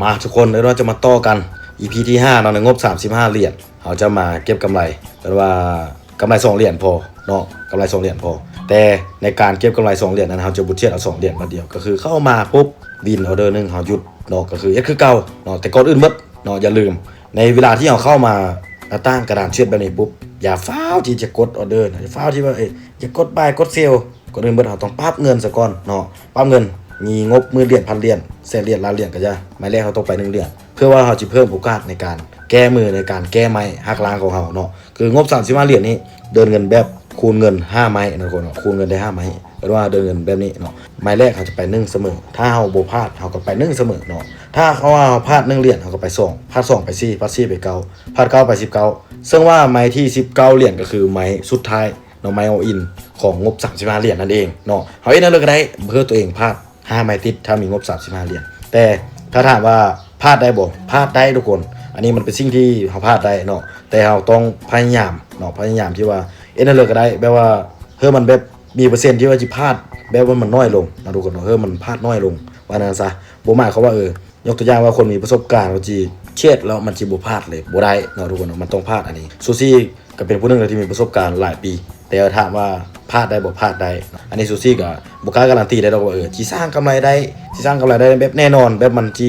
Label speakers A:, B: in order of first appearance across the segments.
A: มาทุกคนเราจะมาต่อกัน EP ที่5เนาะในงบ35เหรียญเราจะมาเก็บกำไรเป็นว่ากำไร2เหรียญพอเนาะกำไร2เหรียญพอแต่ในการเก็บกำไร2เหรียญนั้นเราจะบุเชียดเอา2เหรียญมาเดียวก็คือเข้ามาปุ๊บวินออเดอร์นึงเราหยุดเนาะก็คือคือเก่าเนาะแต่ก่อนอื่นหมดเนาะอย่าลืมในเวลาที่เราเข้ามาตั้งกระดานเชียดแบบนี้ปุ๊บอย่าฟ้าวที่จะกดออเดอร์อย่าฟ้าวที่ว่าอย่ากดบายกดเซลก่อนอื่นหมดเราต้องปั๊บเงินซะก่อนเนาะปั๊บเงินมีงบ10,000เหรียญ1,000เหรียญแสนเหรียญล้านเหรียญก็จะหมายแรกเขาต้องไป1เหรียญเพื่อว่าเขาจะเพิ่มโอกาสในการแก้มือในการแก้ไม้หักล้างของเขาเนาะคืองบ35เหรียญนี้เดินเงินแบบคูณเงิน5ไม้นะทุกคนคูณเงินได้5ไม้หรือว่าเดินเงินแบบนี้เนาะไม้แรกเขาจะไป1เสมอถ้าเขาบ่พลาดเขาก็ไป1เสมอเนาะถ้าเขาว่าพลาด1เหรียญเขาก็ไป2พลาด2ไป4พลาด4ไป9พลาด9ไป19ซึ่งว่าไม้ที่19เหรียญก็คือไม้สุดท้ายเนาะไม้เอาอินของงบ35เหรียญนั่นเองเนาะเขาเองนั่นเลยก็ได้เพื่อตัวเองพลาด5ไม้ติดถ้ามีงบ35เหรียญแต่ถ้าถามว่าพลาดได้บ่พลาดได้ทุกคนอันนี้มันเป็นสิ่งที่เขาพลาดได้เนาะแต่เราต้องพยายามเนาะพยายามที่ว่านั่นเลยก็ได้แบบว่ามันแบบมีเปอร์เซ็นต์ที่ว่าจะพลาดแบบว่ามันน้อยลงนะทุกคนเนาะมันพลาดน้อยลงว่านั้นซะบ่หมายเขามว่ายกตัวอย่างว่าคนมีประสบการณ์ว่าจีเช็ดแล้วมันสิบ่พลาดเลยบ่ได้เนาะทุกคนเนาะมันต้องพลาดอันนี้ซูซี่ก็เป็นผู้นึงที่มีประสบการณ์หลายปีแต่ถามว่าพลาดได้บ่พลาดได้อันนี้ซูซี่ก็บ่กล้าการันตีได้ดอกว่าสิสร้างกำไรได้สิสร้างกำไรได้แบบแน่นอนแบบมันส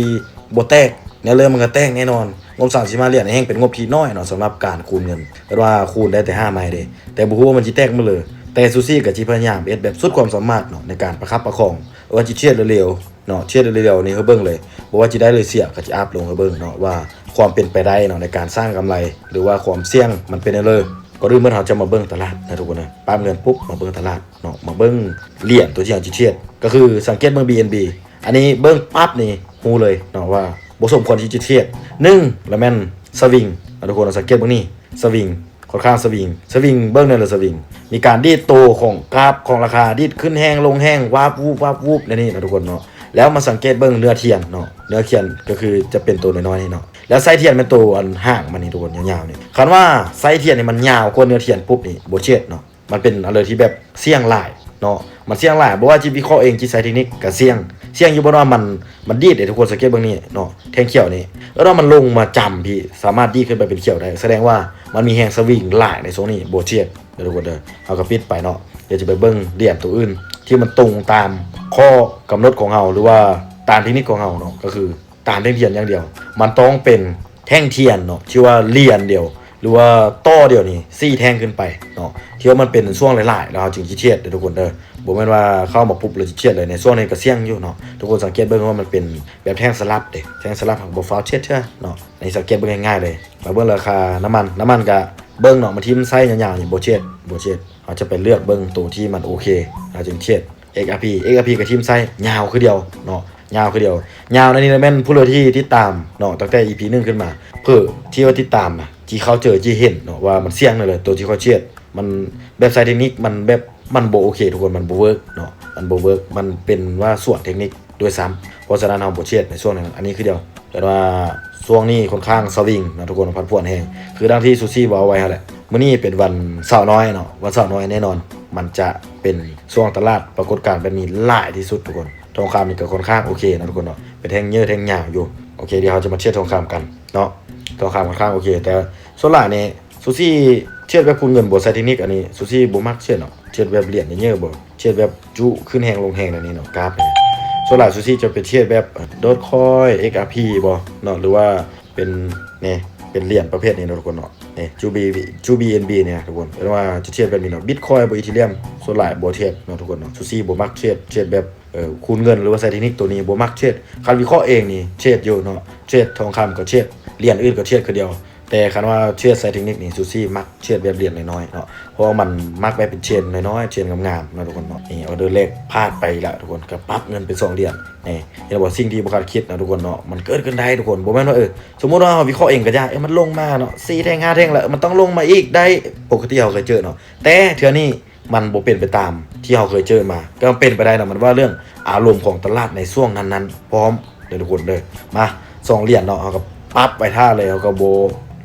A: ิบ่แตกเนี่ยเลยมันก็แตกแน่นอนงบ35เหรียญแห่งเป็นงบที่น้อยเนาะสำหรับการคูณเงินแต่ว่าคูณได้แต่5ไม้เด้แต่บ่ฮู้ว่ามันสิแตกมื้อเลยแต่ซูซี่ก็สิพยายามแบบสุดความสามารถเนาะในการประคับประคองว่าสิเชียดเร็วๆเนาะเชียดเร็วๆนี่เฮาเบิ่งเลยบ่ว่าสิได้เลยเสียก็สิอัพลงเฮาเบิ่งเนาะว่าความเป็นไปได้เนาะในการสร้างกำไรหรือว่าความเสี่ยงมันเป็นจังได๋ก็เมื่อเราจะมาเบิ่งตลาดนะทุกคนนะปั๊มเงินปุ๊บมาเบิ่งตลาดเนาะมาเบิ่งเหรียญตัวที่เราสิเชียดก็คือสังเกตเบิ่ง BNB อันนี้เบิ่งปั๊บนี่ฮู้เลยเนาะว่าบ่สมควรที่จะเชียด1แล้วแม่นสวิงทุกคนสังเกตเบิ่งนี่สวิงค่อนข้างสวิงเบิ่งนั่นเลยสวิงมีการดีดโตของกราฟของราคาดีดขึ้นแห้งลงแห้งวาบวูบนี่นะทุกคนเนาะแล้วมาสังเกตเบิ่งเนื้อเทียนเนาะเนื้อเทียนก็คือจะเป็นตัวน้อยๆนี่เนาะแล้วไส้เทียนเป็นตัวอันห่างมันนี่ทุกคนยาวๆนี่คันว่าไส้เทียนนี่มันยาวกว่าเนื้อเทียนปุ๊บนี่บ่เช็ดเนาะมันเป็นอะไรที่แบบเสี่ยงหลายเนาะมันเสี่ยงหลายบ่ว่าจิวิเคราะห์เองจิใช้เทคนิคก็เสี่ยงอยู่บ่ว่ามันดีดทุกคนสังเกตเบิ่งนี่เนาะแทงเขียวนี่แล้วมันลงมาจำพี่สามารถดีขึ้นไปเป็นเขียวได้แสดงว่ามันมีแฮงสวิงหลายในโซนนี้บ่เช็ดทุกคนเด้อเอาก็ปิดไปเนาะเดี๋ยวจะไปเบิ่งเหรียญตัวอื่นที่มันตรงตามข้อกำหนดของเราหรือว่าตามเทคนิคของเราเนาะก็คือตามแท่งเทียนอย่างเดียวมันต้องเป็นแท่งเทียนเนาะชื่อว่าเหรียญเดียวหรือว่าต้อเดียวนี่4แท่งขึ้นไปเนาะที่ว่ามันเป็นช่วงหลายๆแล้วจึงสิเชียดทุกคนเด้อบ่แม่นว่าเข้ามาปุ๊บแล้วสิเชียดเลยในช่วงนี้ก็เสี่ยงอยู่เนาะทุกคนสังเกตเบิ่งว่ามันเป็นแบบแท่งสลับเด้แท่งสลับของบ่ฟ้าวเชียดเนาะนี่สังเกตเบิ่งง่ายๆเลยมาเบิ่งราคาน้ำมันก็เบิ่งเนาะมาทิ่มไส้ยาวๆนี่บ่เชียดอาจจะไปเลือกเบิ่งตัวที่มันโอเคจึงเชียด XRP กับทีมไซยาวคือเดียวเนาะยาวในนี้แม่นผู้เลยที่ติดตามเนาะตั้งแต่ EP 1ขึ้นมาเพื่อที่ว่าติดตามนะที่เขาเจอที่เห็นเนาะว่ามันเสี่ยงเลยตัวที่เขาเชียดมันแบบไซเทคนิคมันแบบมันบ่โอเคทุกคนมันบ่เวิร์กเนาะมันบ่เวิร์กมันเป็นว่าส่วนเทคนิคด้วยซ้ำเพราะฉะนั้นเราบ่เชียดในช่วงนั้นอันนี้คือเดียวแต่ว่าช่วงนี้ค่อนข้างสวิงนะทุกคนพันพวนแฮงคือดังที่ซูซี่บอกเอาไว้แหละมื้อนี้เป็นวันเสาร์น้อยเนาะวันเสาร์น้อยแน่นอนมันจะเป็นช่วงตลาดปรากฏการณ์แบบนี้หลายที่สุดทุกคนทองคำนี่ก็ค่อนข้างโอเคนะทุกคนเนาะเป็นแท่งเยอะแท่งยาวอยู่โอเคเดี๋ยวเราจะมาเทียบทองคำกันเนาะทองคำค่อนข้างโอเคแต่ส่วนหลายนี่ซูซี่เทียบแบบคูณเงินบ่ใช้เทคนิคอันนี้ซูซี่บ่มักเทียบเนาะเทียบแบบเหรียญเยอะบ่เทียบแบบจุขึ้นแฮงลงแฮงอันนี้เนาะกราฟนี่ส่วนหลายซูซี่จะไปเทียบแบบโดทคอย XRP บ่เนาะหรือว่าเป็นนี่เป็นเหรียญประเภทนี้ทุกคนเนาะนี่จู BNB เนี่ยทุกคนแปลว่าจะเทียบแบบนี้เนาะ Bitcoin บ่ Ethereum ส่วนหลายบ่เทียบเนาะทุกคนเนาะซูซี่บ่มักเทียบแบบคูณเงินหรือว่าใช้เทคนิคตัวนี้บ่มักเทียบคันวิเคราะห์เองนี่เทียบอยู่เนาะเทียบทองคำก็เทียบเหรียญอื่นก็เทียบคือเดียวแต่คันว่าเทียบใช้เทคนิคนี่ซูซี่มักเทียบแบบเหรียญน้อยๆเนาะเพราะมันมักไปเป็นเชนน้อยๆเชนงามๆเนาะทุกคนเนาะนี่ออเดอร์แรกพลาดไปละทุกคนก็ปั๊บเงินเป็น2เหรียญนี่เห็นบ่สิ่งที่บ่คาดคิดนะทุกคนเนาะมันเกิดขึ้นได้ทุกคนบ่แม่นว่าสมมุติว่าเราวิเคราะห์เองก็ได้มันลงมาเนาะ4แท่ง5แท่งแล้วมันต้องลงมาอีกได้ปกติเราเคยเจอเนาะแต่เทื่อนี้มันบ่เป็นไปตามที่เราเคยเจอมาก็เป็นไปได้เนาะมันว่าเรื่องอารมณ์ของตลาดในช่วงนั้นๆพร้อมเด้อทุกคนเด้อมา2เหรียญเนาะเฮาก็ปั๊บไปท่าเลยเฮาก็บ่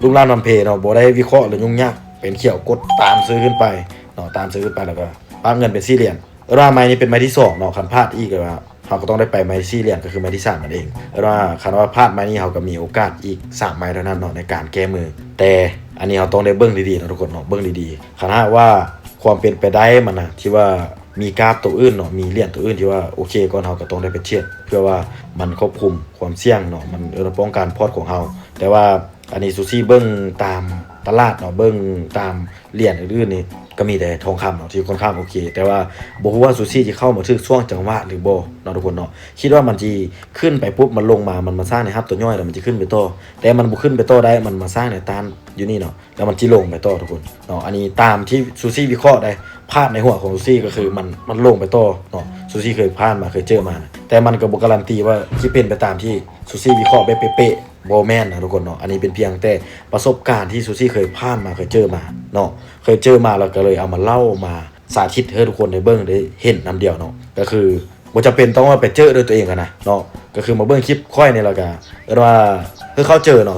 A: ลุงล่านนำเพเนาะบ่ได้วิเคราะห์หรือยุ่งยากเป็นเขียวกดตามซื้อขึ้นไปเนาะตามซื้อขึ้นไปแล้วก็ปั๊บเงินเป็น4เหรียญรอบไม้นี้เป็นไม้ที่2เนาะคันพลาดอีกก็ว่า เขาก็ต้องได้ไปไม้ที่4เหรียญก็คือไม้ที่3นั่นเองแล้วว่าคันว่าพลาดไม้นี้เขาก็มีโอกาสอีก3ไม้เท่านั้นเนาะในการแก้มือแต่อันนี้เขาต้องได้เบิ่งดีๆนะทุกคนเนาะเบิ่งดีๆคันว่าความเป็นไปได้มันนะที่ว่ามีกราฟตัวอื่นเนาะมีเหรียญตัวอื่นที่ว่าโอเคก่อนเขาก็ต้องได้ไปเช็ดเพื่อว่ามันควบคุมความเสี่ยงเนาะมันป้องกันพอร์ตของเขาแต่ว่าอันนี้ซูซี่เบิ้งตามตลาดเนาะเบิ้งตามเหรียญอื่นๆนี่ก็มีแต่ทองคำเนาะที่ค่อนข้างโอเคแต่ว่าบ่ฮู้ว่าซูซี่จะเข้ามาถึงช่วงจังหวะหรือบ่เนาะทุกคนเนาะคิดว่ามันสิขึ้นไปปุ๊บมันลงมามันมาสร้างในฮับตัวย่อยแล้วมันจะขึ้นไปต่อแต่มันบ่ขึ้นไปต่อได้มันมาสร้างในต้านอยู่นี่เนาะแล้วมันสิลงไปต่อทุกคนเนาะอันนี้ตามที่ซูซี่วิเคราะห์ได้ภาพในหัวของซูซี่ก็คือมันลงไปต่อเนาะซูซี่เคยผ่านมาเคยเจอมานะแต่มันก็บ่การันตีว่าสิเป็นไปตามที่ซูซี่วิเคราะห์แบบเป๊ะๆบ่แม่นนะทุกคนเนาะอันนี้เป็นเพียงแต่ประสบการณ์ที่ซูซี่เคยผ่านมาเคยเจอมาเนาะเคยเจอมาแล้วก็เลยเอามาเล่ามาสาธิตให้ทุกคนได้เบิ่งได้เห็นนำเดียวเนาะก็คือบ่จำเป็นต้องว่าไปเจอด้วยตัวเองกันนะเนาะก็คือมาเบิ่งคลิปค่อยนี่แล้วก็ว่าเขาเจอเนาะ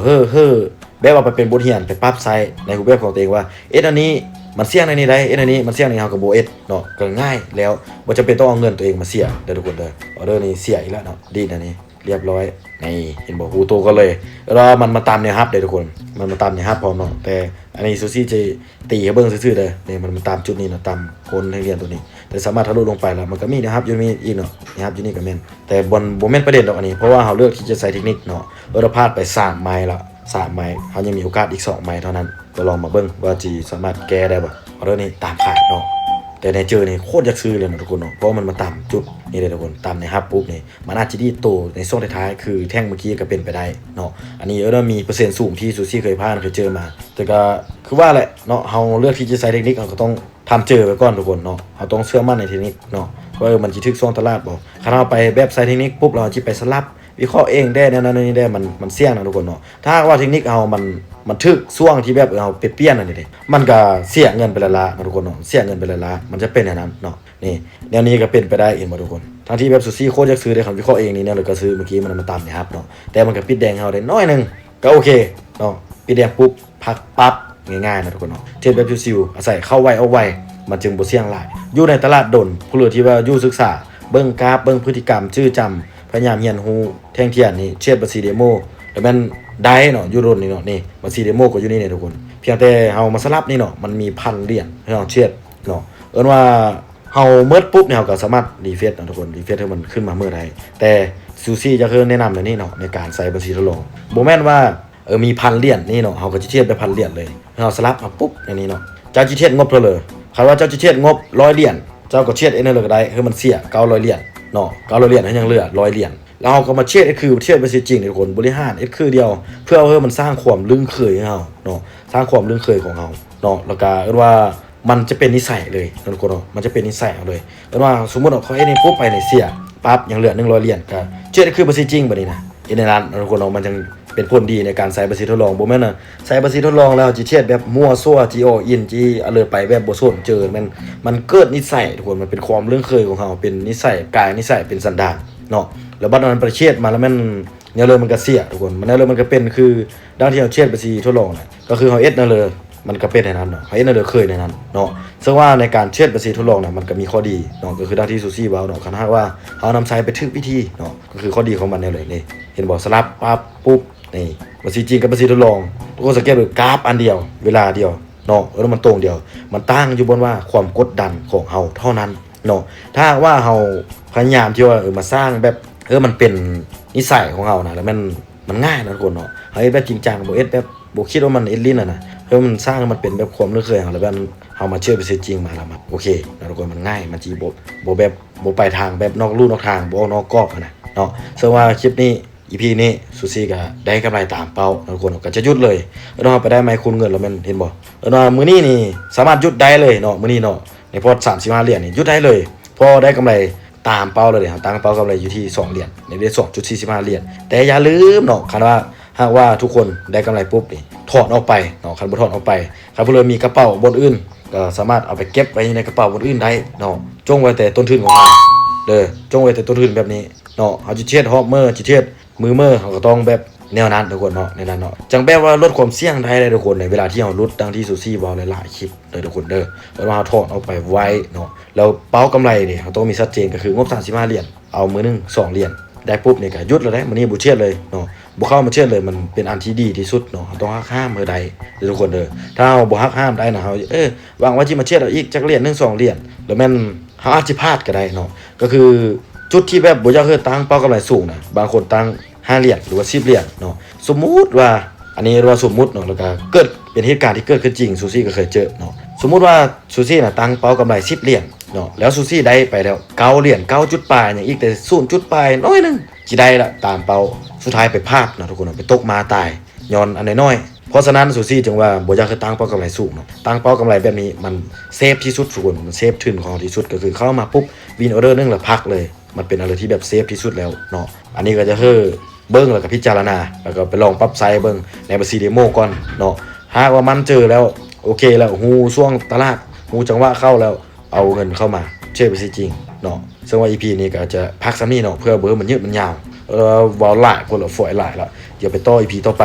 A: แบบว่าไปเป็นบทเรียนไปปรับใช้ในรูปแบบของตัวเองว่าอันนี้มันเสี่ยงในนี้ได้อันนี้มันเสี่ยงในเฮากับบ่เนาะก็ง่ายแล้วบ่จำเป็นต้องเอาเงินตัวเองมาเสียเด้อทุกคนเด้อออเดอร์นี้เสียอีกแล้วเนาะดีอันนี้เรียบร้อยนี่เห็นบ่ฮู้โตก็เลยแล้วมันมาตามเนี่ยครับเด้อทุกคนมันมาตามเนี่ยครับพร้อมเนาะแต่อันนี้ซูซี่จะตีให้เบิ่งซื่อๆเด้อนี่มันมาตามจุดนี้เนาะตามคนให้เรียนตัวนี้แต่สามารถทะลุลงไปแล้วมันก็มีนะครับอยู่มีอีกเนาะนะครับอยู่นี่ก็แม่นแต่บ่แม่นประเด็นดอกอันนี้เพราะว่าเฮาเลือกที่จะใช้เทคนิคเนาะเราพลาดไป3ไม้ละ3ไม้เขายังมีโอกาสอีก2ไม้เท่านั้นก็ลองมาเบิ่งว่าจีสามารถแก้ได้บ่ออเดอร์นี้ตามขาดเนาะแต่ในเจอนี่โคตรอยากซื้อเลยนะทุกคนเนาะเพราะมันมาตามจุดนี่เลยทุกคนตามในฮับปุ๊บนี่มันอาจจะดีโตในช่วงท้ายๆคือแท่งเมื่อกี้ก็เป็นไปได้เนาะอันนี้มีเปอร์เซ็นต์สูงที่ซูซี่เคยผ่านเคยเจอมาแต่ก็คือว่าแหละเนาะเฮาเลือกที่จะใช้เทคนิคเราก็ต้องทำเจอไปก่อนทุกคนเนาะเฮาต้องเชื่อมั่นในเทคนิคเนาะว่ามันสิถึกช่วงตลาดบ่ถ้าเราไปแบบใช้เทคนิคปุ๊บเราสิไปสลับวิเคราะห์เองได้นั่นนี่ได้มันเสี่ยงนะทุกคนเนาะถ้าว่าเทคนิคเอามันทึกช่วงที่แบบเอาเปลี่ยนนั่นนี่มันก็เสียเงินไปละนะทุกคนเนาะเสียเงินไปละมันจะเป็นอย่างนั้นเนาะนี่แนวนี้ก็เป็นไปได้เองบ่ทุกคนทั้งที่แบบซูซี่โคตรอยากซื้อได้คำวิเคราะห์เองนี่เนี่ยเลยก็ซื้อเมื่อกี้มันมาตามนะครับเนาะแต่มันก็ปิดแดงเฮาได้น้อยนึงก็โอเคเนาะปิดแดงปุ๊บพักปั๊บง่ายๆนะทุกคนเนาะเทรดแบบซิวๆอาศัยเข้าไวเอาไวมันจึงบ่เสี่ยงหลายอยู่ในตลาดดนผู้เหลือที่ว่าอยู่ศึกษาเบิ่งกราฟเบิ่งพฤติกรรมชื่อจำพยายามเรียนรู้แท่งเทียนนี่เช็ดบัญชีเดโมแล้วมันได้เนาะอยู่รุ่นนี่เนาะนี่บัญชีเดโมก็อยู่นี่เนี่ยทุกคนเพียงแต่เฮามาสลับนี่เนาะมันมี1,000เหรียญให้เฮาเช็ดเนาะว่าเฮาเมิดปุ๊บเนี่ยเฮาก็สามารถรีเฟรชนะทุกคนรีเฟรชให้มันขึ้นมาเมื่อใดแต่ซูซี่จะคือแนะนำในนี้เนาะในการใส่บัญชีทดลองบ่แม่นว่ามี1,000เหรียญนี่เนาะเฮาก็สิเทียบไป1,000เหรียญเลยเฮาสลับมาปุ๊บอันนี้เนาะเจ้าสิเทียบงบเท่าเลยคันว่าเจ้าสิเทียบงบ100เหรียญเจ้าก็เทียบเลยก็ได้คือมันเสีย900เหรียญเนาะ900เหรียญให้ยังเหลือ100เหรียญแล้วเราก็มาเช็ดคือเทียบไปจริงๆทุกคนบริหารคือเดียวเพื่อให้มันสร้างความลึงเคยให้เราเนาะสร้างความลึงเคยของเราเนาะแล้วก็ว่ามันจะเป็นนิสัยเลยทุกคนเนาะมันจะเป็นนิสัยเอาเลยว่าสมมุติเขานี่ปุ๊บไปในเสียปั๊บยังเหลือ100เหรียญก็เช็ดคือจริงบัดนี้นะในนั้นทุกคนเนาะมันจึงเป็นผลดีในการใส่บัญชีทดลองบ่แม่นน่ะใส่บัญชีทดลองแล้วจิเช็ดแบบมั่วซั่วจีโออินจีเอาเลยไปแบบบ่สนเจอมันเกิดนิสัยทุกคนมันเป็นความเรื่องเคยของเราเป็นนิสัยกายนิสัยเป็นสันดานเนาะแล้วบัดนั้นประเทศมาแล้วเนี่ยเลยมันก็เสียทุกคนมันเนี่ยเลยมันก็เป็นคือด้านที่เราเช็ดบัญชีทดลองน่ะก็คือเฮาเอ็ดนั่นเลยมันก็เป็นในนั้นเนาะเฮาเอ็ดนั่นเลยเคยในนั้นเนาะซึ่งว่าในการเช็ดบัญชีทดลองน่ะมันก็มีข้อดีเนาะก็คือด้านที่ซูซี่เว้าเนาะคันหากว่าเฮานำใช้ไปถึกวิธีเนาะก็คือข้อดีของมันเนี่ยเลยนี่เห็นบ่สลับปั๊บปุ๊บนี่บัญชีจริงกับบัญชีทดลองทุกคนสังเกตดูกราฟอันเดียวเวลาเดียวเนาะแล้วมันตรงเดียวมันตั้งอยู่บนว่าความกดดันของเฮาเท่านั้นเนาะถ้าว่าเฮาพยายามที่ว่ามาสร้างแบบมันเป็นนิสัยของเฮานะแล้วมันง่ายนะทุกคนเนาะเฮ้ยแบบจริงจังบ่เอ็ดแบบบ่คิดว่ามันเอ็ดลิ้นน่ะมันสร้างมันเป็นแบบความเคยของเราแล้วเฮามาเชื่อไปจริงมาแล้วมันโอเคนะทุกคนมันง่ายมันจีบ่แบบบ่ไปทางแบบนอกลู่นอกทางบ่ออกนอกกรอบนะเนาะซึ่งว่าคลิปนี้EP นี้ซูซี่ก็ได้กำไรตามเป้าทุกคนก็จะหยุดเลยแล้วเราไปได้ไหมคุณเงินแล้วมันเห็นบ่แล้วมื้อนี้นี่สามารถหยุดได้เลยเนาะมื้อนี้เนาะในพอร์ต35เหรียญนี่หยุดได้เลยพอได้กำไรตามเป้าเลยครับตั้งเป้ากำไรอยู่ที่2เหรียญในเดือน 2.45 เหรียญแต่อย่าลืมเนาะคันว่าหากว่าทุกคนได้กำไรปุ๊บนี่ถอดออกไปเนาะคันบ่ถอดออกไปคันผู้เลยมีกระเป๋าบนอื่นก็สามารถเอาไปเก็บไว้ในกระเป๋าบนอื่นได้เนาะจงไว้แต่ต้นทุนของเราจงไว้แต่ต้นทุนแบบนี้เนาะเฮาสิเทรดฮอปเมอร์สิเทรดมือเมอร์เขาก็ต้องแบบ แนวนั้นทุกคนเนาะในนั้นเนาะจังแบบว่าลดความเสี่ยงได้เลยทุกคนในเวลาที่เราลุดดังที่ซูซี่เว้าหลายๆคลิปเลยทุกคนเด้อเพราะว่าเราถอดเอาไปไว้เนาะแล้วเป้ากำไรนี่เราต้องมีชัดเจนก็คืองบ35เหรียญเอามื้อนึง2เหรียญได้ปุ๊บนี่ก็หยุดแล้วได้มื้อนี้บ่เชียดเลยเนาะบ่เข้ามาเชียดเลยมันเป็นอันที่ดีที่สุดเนาะต้องหักห้ามมื้อใดทุกคนเด้อถ้าเราบ่หักห้ามได้นะเฮาหวังว่าสิมาเชียดเอาอีกจักเหรียญนึง2เหรียญแล้วแม่นเฮาอาจสิพลาดก็ได้เนาะก็คือจุดที่แบบบ่อยากให้ตั้งเป้ากำไรสูงนะบางคนตั้ง5เหรียญหรือว่า10เหรียญเนาะสมมุติว่าอันนี้ว่าสมมุติเนาะแล้วก็เกิดเป็นเหตุการณ์ที่เกิดขึ้นจริงซูซี่ก็เคยเจอเนาะสมมุติว่าซูซี่น่ะตั้งเป้ากำไร10เหรียญเนาะแล้วซูซี่ได้ไปแล้ว9เหรียญ9จุดปลายอย่างอีกแต่0จุดปลายน้อยนึงสิได้ละตามเป้าสุดท้ายไปพลาดเนาะทุกคนไปตกมาตายย้อนอันน้อยๆเพราะฉะนั้นซูซี่จึงว่าบ่อยากให้ตั้งเป้ากำไรสูงเนาะตั้งเป้ากำไรแบบนี้มันเซฟที่สุดทุกคนมันเซฟทุนของที่สุดก็คือเข้ามาปุ๊บวินออเดอร์นึงแล้วพักเลยมันเป็นอะไรที่แบบเซฟที่สุดแล้วเนาะอันนี้ก็จะคือเบิ้งแล้วก็พิจารณาแล้วก็ไปลองปรับไซส์เบิ้งในบัญชีเดโมก่อนเนาะหากว่ามันเจอแล้วโอเคแล้วฮูช่วงตลาดฮูจังหวะเข้าแล้วเอาเงินเข้ามาเชื่อไปสิจริงเนาะซึ่งว่า EP นี้ก็จะพักซ้ำนี่เนาะเพื่อเบอร์มันยืดมันยาววอลหลายคนละฝอยหลายแล้วเดี๋ยวไปต่อ EP ต่อไป